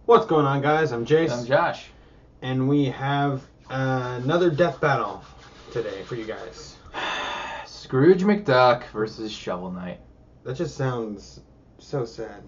What's going on, guys? I'm Jace. I'm Josh. And we have another death battle today for you guys. Scrooge McDuck versus Shovel Knight. That just sounds so sad.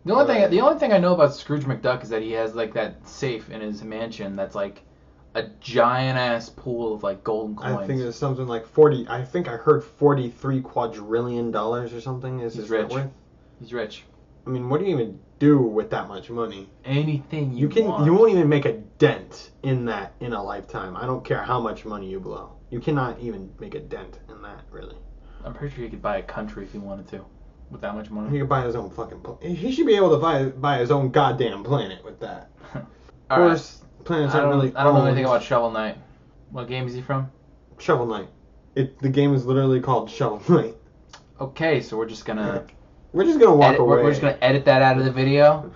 The only thing I know about Scrooge McDuck is that he has like that safe in his mansion that's like a giant ass pool of like golden coins. I think it's something like 40. I think I heard $43 quadrillion or something. Is his net worth? He's rich. I mean, what do you even do with that much money? Anything you want. You won't even make a dent in that in a lifetime. I don't care how much money you blow. You cannot even make a dent in that, really. I'm pretty sure he could buy a country if he wanted to with that much money. He could buy his own fucking planet. He should be able to buy his own goddamn planet with that. Of course, planets aren't really. I don't know anything about Shovel Knight. What game is he from? Shovel Knight. The game is literally called Shovel Knight. Okay, so we're just gonna walk away. We're just gonna edit that out of the video.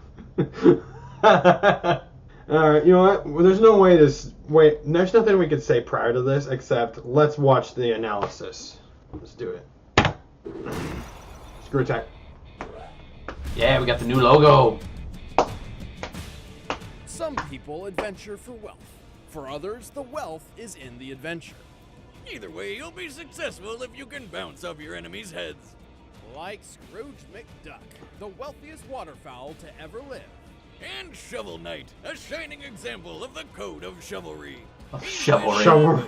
Alright, you know what? Well, there's no way there's nothing we could say prior to this except let's watch the analysis. Let's do it. Screw attack. Yeah, we got the new logo. Some people adventure for wealth. For others, the wealth is in the adventure. Either way, you'll be successful if you can bounce off your enemies' heads. Like Scrooge McDuck, the wealthiest waterfowl to ever live. And Shovel Knight, a shining example of the code of chivalry. Chivalry.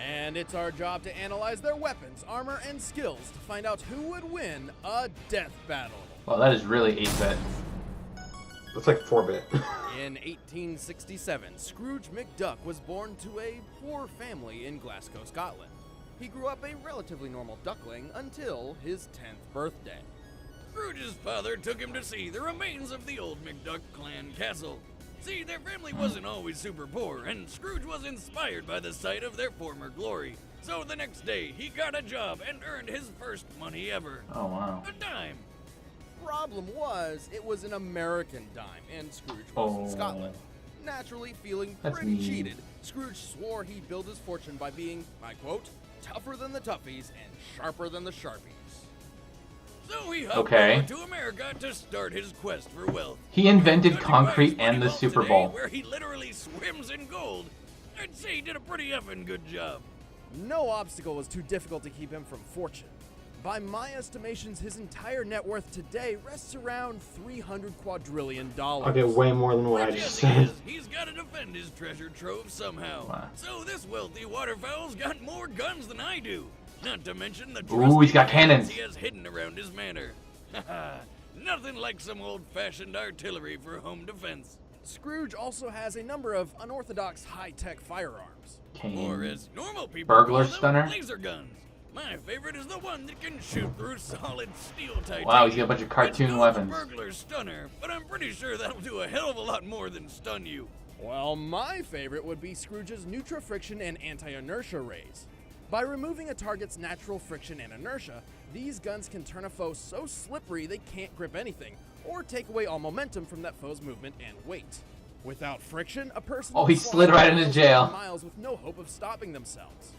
And it's our job to analyze their weapons, armor, and skills to find out who would win a death battle. Well, that is really 8-bit. That's like 4-bit. In 1867, Scrooge McDuck was born to a poor family in Glasgow, Scotland. He grew up a relatively normal duckling until his 10th birthday. Scrooge's father took him to see the remains of the old McDuck clan castle. See, their family wasn't always super poor, and Scrooge was inspired by the sight of their former glory. So the next day, he got a job and earned his first money ever. Oh, wow. A dime. Problem was, it was an American dime, and Scrooge was in Scotland. Naturally feeling pretty cheated, Scrooge swore he'd build his fortune by being, I quote, tougher than the toughies and sharper than the sharpies. So he hopped over to America to start his quest for wealth. He invented concrete and the Super Bowl. Where he literally swims in gold. I'd say he did a pretty effing good job. No obstacle was too difficult to keep him from fortune. By my estimations, his entire net worth today rests around $300 quadrillion. Okay, way more than what I just said. He's got to defend his treasure trove somehow. Wow. So this wealthy waterfowl's got more guns than I do. Not to mention the he's got cannons he has hidden around his manor. Nothing like some old-fashioned artillery for home defense. Scrooge also has a number of unorthodox high-tech firearms. Or as normal people burglar call them, stunner? laser guns. My favorite is the one that can shoot through solid steel titanium. Wow, he's got a bunch of cartoon weapons. Burglar stunner, but I'm pretty sure that'll do a hell of a lot more than stun you. Well, my favorite would be Scrooge's Nutra-Friction and Anti-Inertia Rays. By removing a target's natural friction and inertia, these guns can turn a foe so slippery they can't grip anything, or take away all momentum from that foe's movement and weight. Without friction, a person he slid right into jail. Miles with no hope of stopping themselves.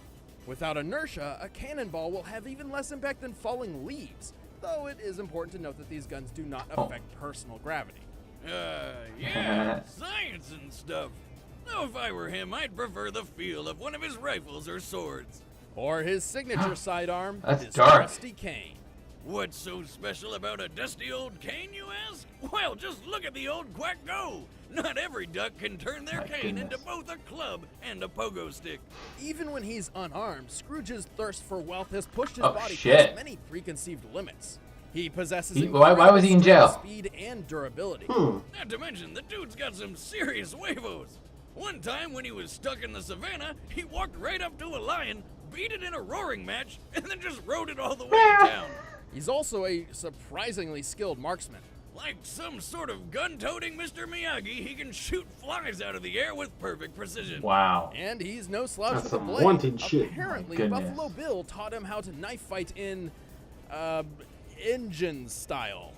Without inertia, a cannonball will have even less impact than falling leaves, though it is important to note that these guns do not affect personal gravity. Yeah, science and stuff. Now, if I were him, I'd prefer the feel of one of his rifles or swords. Or his signature sidearm, his dark. trusty cane. What's so special about a dusty old cane, you ask? Well, just look at the old quack go. Not every duck can turn their cane into both a club and a pogo stick. Even when he's unarmed, Scrooge's thirst for wealth has pushed his body shit. past many preconceived limits. He possesses why was he in jail? Speed and durability. Not to mention, the dude's got some serious huevos. One time when he was stuck in the savannah, he walked right up to a lion, beat it in a roaring match, and then just rode it all the way to town. He's also a surprisingly skilled marksman. Like some sort of gun-toting Mr. Miyagi, he can shoot flies out of the air with perfect precision. Wow. And he's no slouch That's with a some blade. wanted shit. Apparently, Buffalo Bill taught him how to knife fight in, engine style.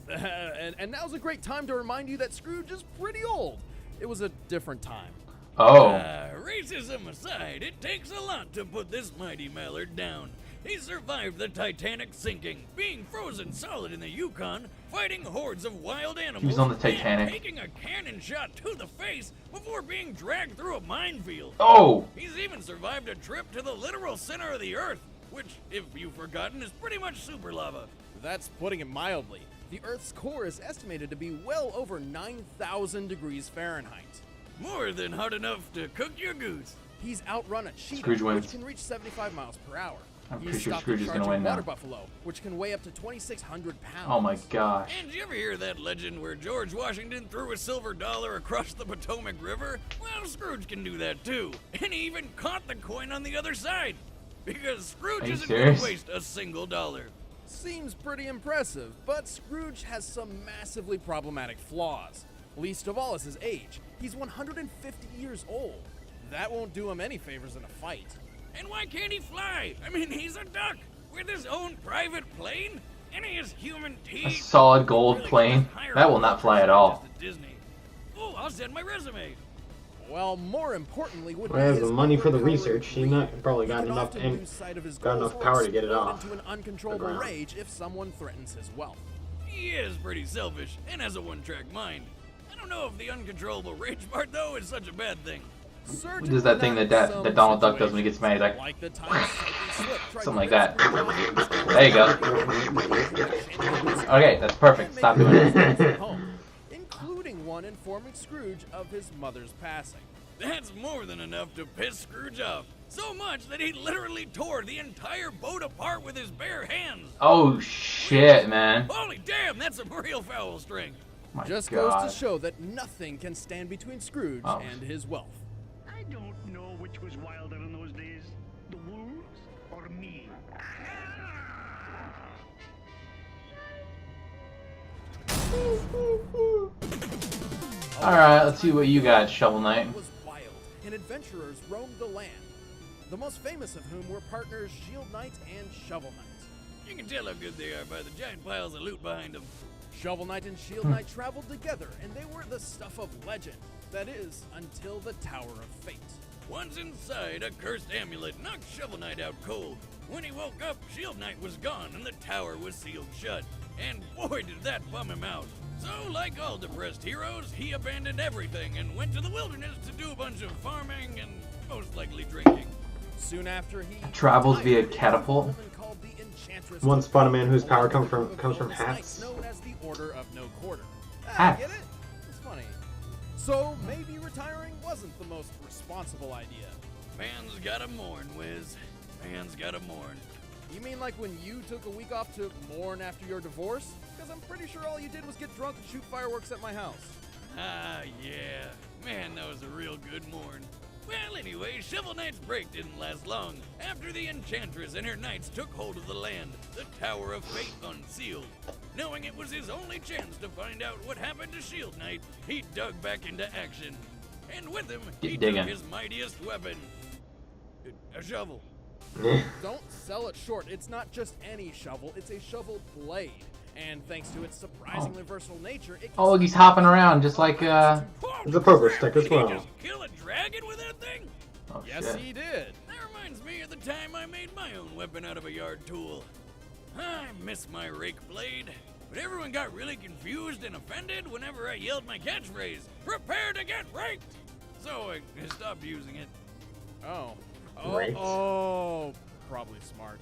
And now's a great time to remind you that Scrooge is pretty old. It was a different time. Racism aside, it takes a lot to put this mighty mallard down. He survived the Titanic sinking, being frozen solid in the Yukon, fighting hordes of wild animals, He was on the Titanic. and taking a cannon shot to the face before being dragged through a minefield. Oh! He's even survived a trip to the literal center of the Earth, which, if you've forgotten, is pretty much super lava. That's putting it mildly. The Earth's core is estimated to be well over 9,000 degrees Fahrenheit. More than hot enough to cook your goose. He's outrun a cheetah, Scrooge wins. which can reach 75 miles per hour. I'm He's pretty sure stopped Scrooge a is gonna charging win now. water buffalo, which can weigh up to 2,600 pounds. Oh my gosh. And did you ever hear that legend where George Washington threw a silver dollar across the Potomac River? Well, Scrooge can do that too. And he even caught the coin on the other side. Because Scrooge Are you isn't going serious? to waste a single dollar. Seems pretty impressive, but Scrooge has some massively problematic flaws. Least of all is his age. He's 150 years old. That won't do him any favors in a fight. And why can't he fly? I mean, he's a duck with his own private plane, and he has human teeth. A solid gold Really plane? just hire That a will not worker fly at scientist all. at Disney. Oh, I'll send my resume. Well, more importantly would Well, be the his money for the overpowered research. He greed. not probably He got can enough often and lose sight of his got goals enough or power to get it explode off into an uncontrollable the ground. rage if someone threatens his wealth. He is pretty selfish and has a one-track mind. I don't know if the uncontrollable rage part, though, is such a bad thing. Surgeon Does that thing not that some that Donald Duck does when he gets mad? He's like, Like the time Sophie Slip tried something to like that. rescue There you go. Okay, that's perfect. Stop doing it. Including one informing Scrooge of his mother's passing. That's more than enough to piss Scrooge off. So much that he literally tore the entire boat apart with his bare hands. Oh shit, man. Holy damn, that's some real foul strength. My Just God. goes to show that nothing can stand between Scrooge Oh. and his wealth. I don't know which was wilder in those days, the wolves or me. Alright, let's see what you got, Shovel Knight. It was wild, and adventurers roamed the land. The most famous of whom were partners Shield Knight and Shovel Knight. You can tell how good they are by the giant piles of loot behind them. Shovel Knight and Shield Knight traveled together, and they were the stuff of legend. That is, until the Tower of Fate. Once inside, a cursed amulet knocked Shovel Knight out cold. When he woke up, Shield Knight was gone and the tower was sealed shut. And boy, did that bum him out. So, like all depressed heroes, he abandoned everything and went to the wilderness to do a bunch of farming and most likely drinking. Soon after he Travels via retired, a catapult? woman called the Enchantress Once took fought a over man whose the power wilderness comes group from of wilderness hats. knights known as the Order of No Quarter. Hats. Get it? It's funny. So maybe retiring wasn't the most responsible idea. Man's gotta mourn, Wiz. Man's gotta mourn. You mean like when you took a week off to mourn after your divorce? Because I'm pretty sure all you did was get drunk and shoot fireworks at my house. Ah, yeah. Man, that was a real good mourn. Well, anyway, Shovel Knight's break didn't last long. After the Enchantress and her knights took hold of the land, the Tower of Fate unsealed. Knowing it was his only chance to find out what happened to Shield Knight, he dug back into action. And with him, he Get took digging. his mightiest weapon. A shovel. Don't sell it short. It's not just any shovel, it's a shovel blade. And thanks to its surprisingly versatile nature, it can Oh, look, he's hopping around just like, Holy It's a poker crap, stick as did he well. just kill a dragon with that thing? Oh, Yes, shit. he did. That reminds me of the time I made my own weapon out of a yard tool. I miss my rake blade, but everyone got really confused and offended whenever I yelled my catchphrase, "Prepare to get raked!" So I stopped using it. Oh. Right. Oh, probably smart.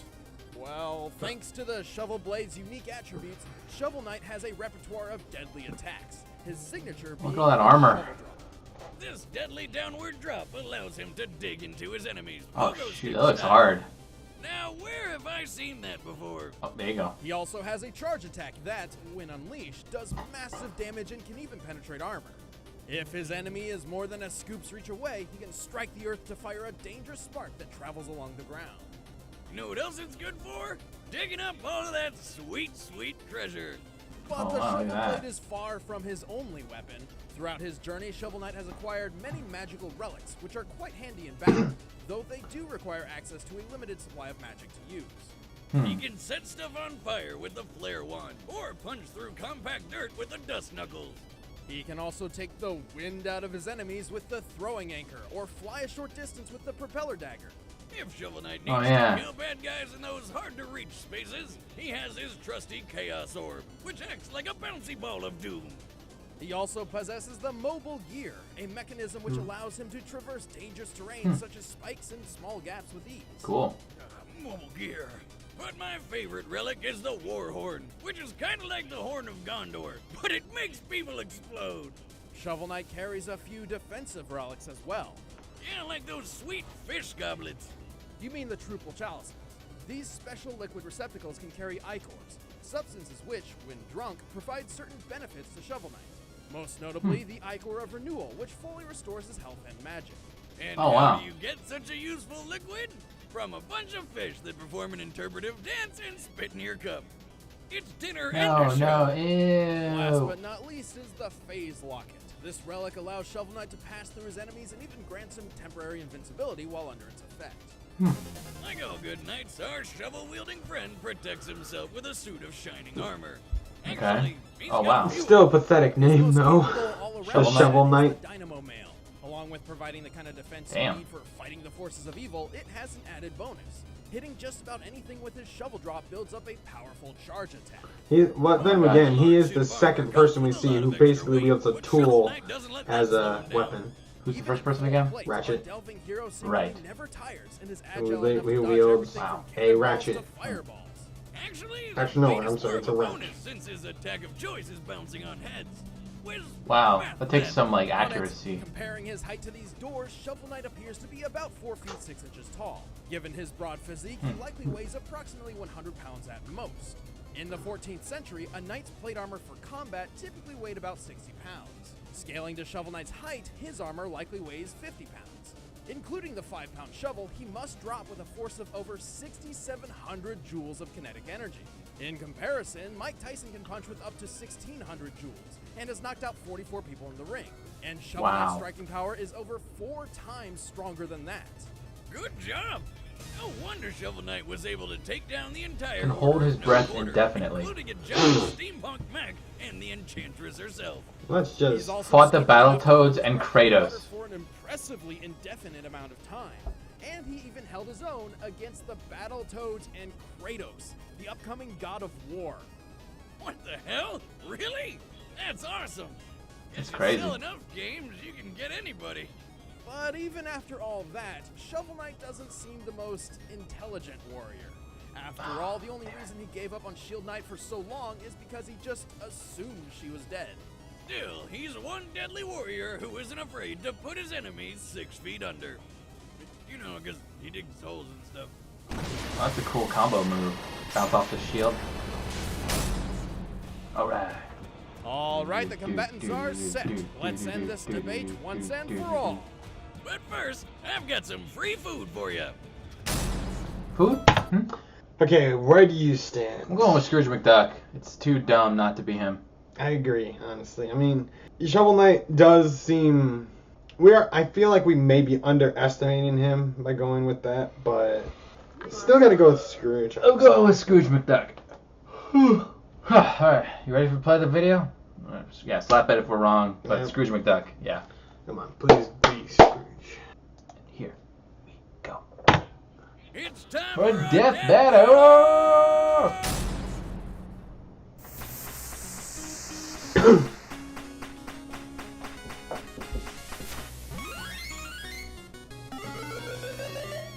Well, thanks to the Shovel Blade's unique attributes, Shovel Knight has a repertoire of deadly attacks. His signature being Look at all that armor. Shovel Drop. This deadly downward drop allows him to dig into his enemies. Oh, pogo shoot, stick that looks style. hard. Now, where have I seen that before? Oh, there you go. He also has a charge attack that, when unleashed, does massive damage and can even penetrate armor. If his enemy is more than a scoop's reach away, he can strike the earth to fire a dangerous spark that travels along the ground. You know what else it's good for? Digging up all of that sweet, sweet treasure. But Oh, the wow, look Shovel at that. Blade is far from his only weapon. Throughout his journey, Shovel Knight has acquired many magical relics, which are quite handy in battle, though they do require access to a limited supply of magic to use. He can set stuff on fire with the flare wand, or punch through compact dirt with the dust knuckles. He can also take the wind out of his enemies with the throwing anchor, or fly a short distance with the propeller dagger. If Shovel Knight Oh, needs yeah. to kill bad guys in those hard-to-reach spaces, he has his trusty Chaos Orb, which acts like a bouncy ball of doom. He also possesses the Mobile Gear, a mechanism which allows him to traverse dangerous terrain such as spikes and small gaps with ease. Cool. Mobile Gear. But my favorite relic is the War Horn, which is kind of like the Horn of Gondor, but it makes people explode. Shovel Knight carries a few defensive relics as well. Yeah, like those sweet fish goblets. You mean the Truple Chalices. These special liquid receptacles can carry ichors, substances which, when drunk, provide certain benefits to Shovel Knight. Most notably, the Ichor of Renewal, which fully restores his health and magic. And Oh, how wow. do you get such a useful liquid? From a bunch of fish that perform an interpretive dance and spit in your cup. It's dinner and No, a show. no, ew. Last but not least is the Phase Locket. This relic allows Shovel Knight to pass through his enemies and even grants him temporary invincibility while under its effect. Like all good knights, our shovel-wielding friend protects himself with a suit of shining armor. Actually, he's Oh, got wow. fewer- Still a pathetic name, Most though. capable all-around Shovel weapon Shovel is Knight. the Dynamo Mail. Along with providing the kind of defense Damn. you need for fighting the forces of evil, it has an added bonus. Hitting just about anything with his shovel drop builds up a powerful charge attack. Then again, he is the second person we see who basically wields a tool as a weapon. Who's the Even first person if again? plates, Ratchet. our delving hero seemingly Right. never tires and is Who agile enough to dodge wields everything from a cannonballs ratchet. to fireballs. Actually, no, the I'm sorry, it's a bonus wrench. since his attack of choice is bouncing on heads. Where's Wow, math that takes then? some like On it, accuracy. comparing his height to these doors, Shovel Knight appears to be about 4 feet 6 inches tall. Given his broad physique, he likely weighs approximately 100 pounds at most. In the 14th century, a knight's plate armor for combat typically weighed about 60 pounds. Scaling to Shovel Knight's height, his armor likely weighs 50 pounds. Including the 5-pound shovel, he must drop with a force of over 6,700 joules of kinetic energy. In comparison, Mike Tyson can punch with up to 1,600 joules and has knocked out 44 people in the ring. And Shovel Knight's Wow. striking power is over 4 times stronger than that. Good job! No wonder Shovel Knight was able to take down the entire Can hold Order his of No breath Quarter, indefinitely. including a giant steampunk mech and the Enchantress herself. Let's He's just. also Fought the skilled enough Battletoads to and water Kratos. for an impressively indefinite amount of time. And he even held his own against the Battletoads and Kratos, the upcoming god of war. What the hell? Really? That's awesome! That's If you crazy. sell enough games, you can get anybody. But even after all that, Shovel Knight doesn't seem the most intelligent warrior. After all, the only reason he gave up on Shield Knight for so long is because he just assumed she was dead. Still, he's one deadly warrior who isn't afraid to put his enemies 6 feet under. You know, because he digs holes and stuff. That's a cool combo move. Bounce off the shield. Alright. Alright, the combatants are set. Let's end this debate once and for all. But first, I've got some free food for you. Food? Okay, where do you stand? I'm going with Scrooge McDuck. It's too dumb not to be him. I agree, honestly. I mean, Shovel Knight does seem. I feel like we may be underestimating him by going with that, but still gotta go with Scrooge. I'm going with Scrooge McDuck. Alright, you ready to play the video? Yeah, slap it if we're wrong, but Yeah. Scrooge McDuck, yeah. Come on, please be Scrooge. Here we go. It's time For for a death battle!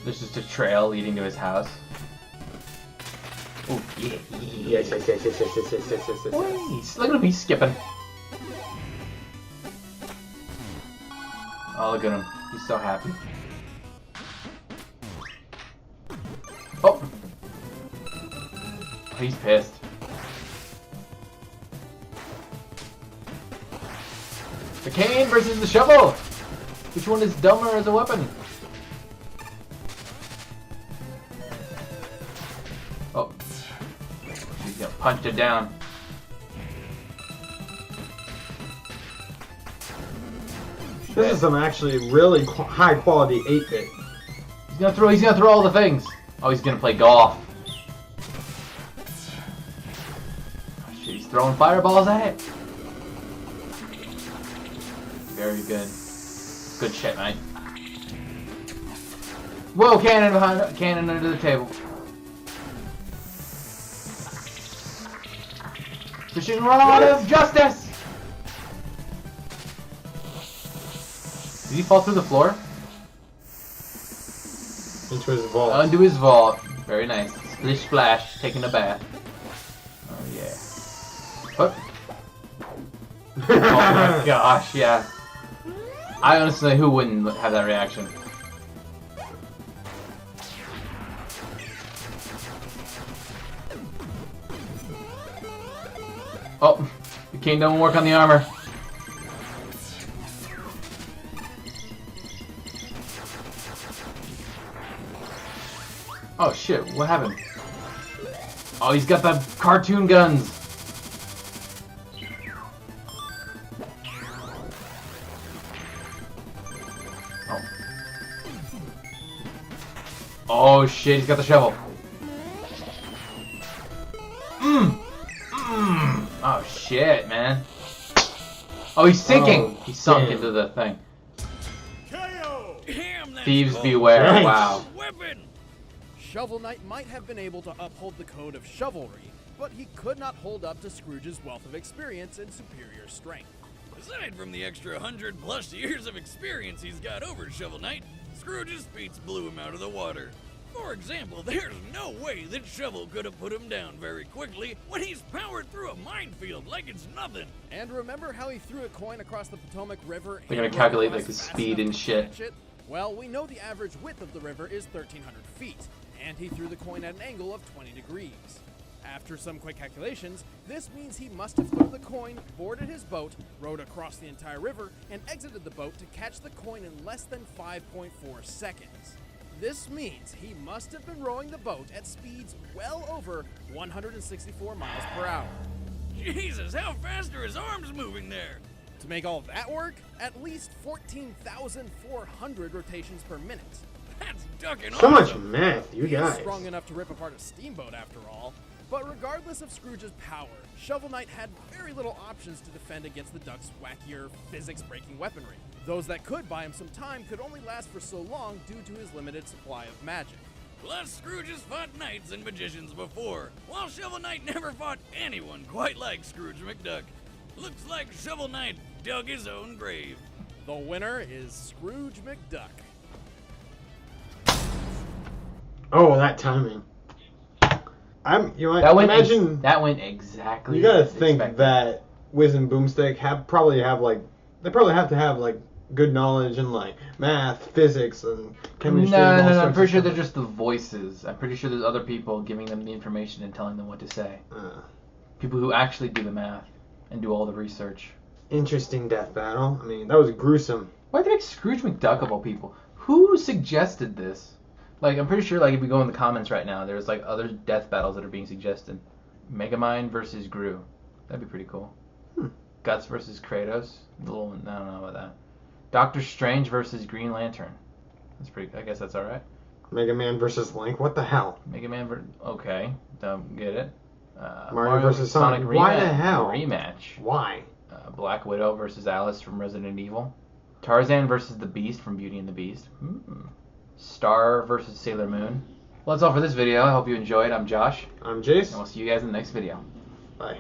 This is the trail leading to his house. Oh, yeah. Yes. Please, look at him, he's skipping. Oh, look at him. He's so happy. Oh! He's pissed. The cane versus the shovel! Which one is dumber as a weapon? Oh. She's gonna punch it down. This is some actually really high quality 8-bit. He's gonna throw all the things. Oh, he's gonna play golf. Oh, shit, he's throwing fireballs at it. Very good. Good shit, mate. Whoa, cannon under the table. Fishing rod of justice! Did he fall through the floor? Into his vault. Into his vault. Very nice. Splish splash, taking a bath. Oh yeah. Oh. Oh my gosh, yeah. I honestly, who wouldn't have that reaction? Oh, the king don't work on the armor. Oh shit, what happened? Oh, he's got the cartoon guns. Oh. Oh shit, he's got the shovel. Oh shit, man. Oh, he's sinking. Oh, he sunk damn. into the thing. Damn, that's Thieves bold. beware. Nice. Wow. Weapon. Shovel Knight might have been able to uphold the code of chivalry, but he could not hold up to Scrooge's wealth of experience and superior strength. Aside from the extra 100+ years of experience he's got over Shovel Knight, Scrooge's feats blew him out of the water. For example, there's no way that Shovel could have put him down very quickly when he's powered through a minefield like it's nothing. And remember how he threw a coin across the Potomac River? They're gonna and calculate, rode like, across the fast speed enough and to shit. catch it? Well, we know the average width of the river is 1,300 feet, and he threw the coin at an angle of 20 degrees. After some quick calculations, this means he must have thrown the coin, boarded his boat, rowed across the entire river, and exited the boat to catch the coin in less than 5.4 seconds. This means he must have been rowing the boat at speeds well over 164 miles per hour. Jesus, how fast are his arms moving there? To make all of that work, at least 14,400 rotations per minute. That's ducking So much awesome. math, you He's guys. strong enough to rip apart a steamboat after all. But regardless of Scrooge's power, Shovel Knight had very little options to defend against the Duck's wackier, physics-breaking weaponry. Those that could buy him some time could only last for so long due to his limited supply of magic. Plus, Scrooge has fought knights and magicians before, while Shovel Knight never fought anyone quite like Scrooge McDuck. Looks like Shovel Knight dug his own grave. The winner is Scrooge McDuck. Oh, that timing. You know, That went imagine that went exactly. you gotta as think expected. that Wiz and Boomstick probably have to have like good knowledge in like math, physics, and chemistry. and all No. I'm sorts pretty of sure they're stuff. just the voices. I'm pretty sure there's other people giving them the information and telling them what to say. People who actually do the math and do all the research. Interesting death battle. I mean, that was gruesome. Why did they make Scrooge McDuck of all people? Who suggested this? Like, I'm pretty sure, like, if we go in the comments right now, there's, like, other death battles that are being suggested. Megamind versus Gru. That'd be pretty cool. Guts versus Kratos. I don't know about that. Doctor Strange versus Green Lantern. That's pretty, I guess that's alright. Mega Man versus Link. What the hell? Mega Man versus, okay. Don't get it. Mario versus Sonic. Why the hell? Rematch. Why? Black Widow versus Alice from Resident Evil. Tarzan versus the Beast from Beauty and the Beast. Star versus Sailor Moon. Well, that's all for this video. I hope you enjoyed. I'm Josh, I'm Jace. and we'll see you guys in the next video. Bye.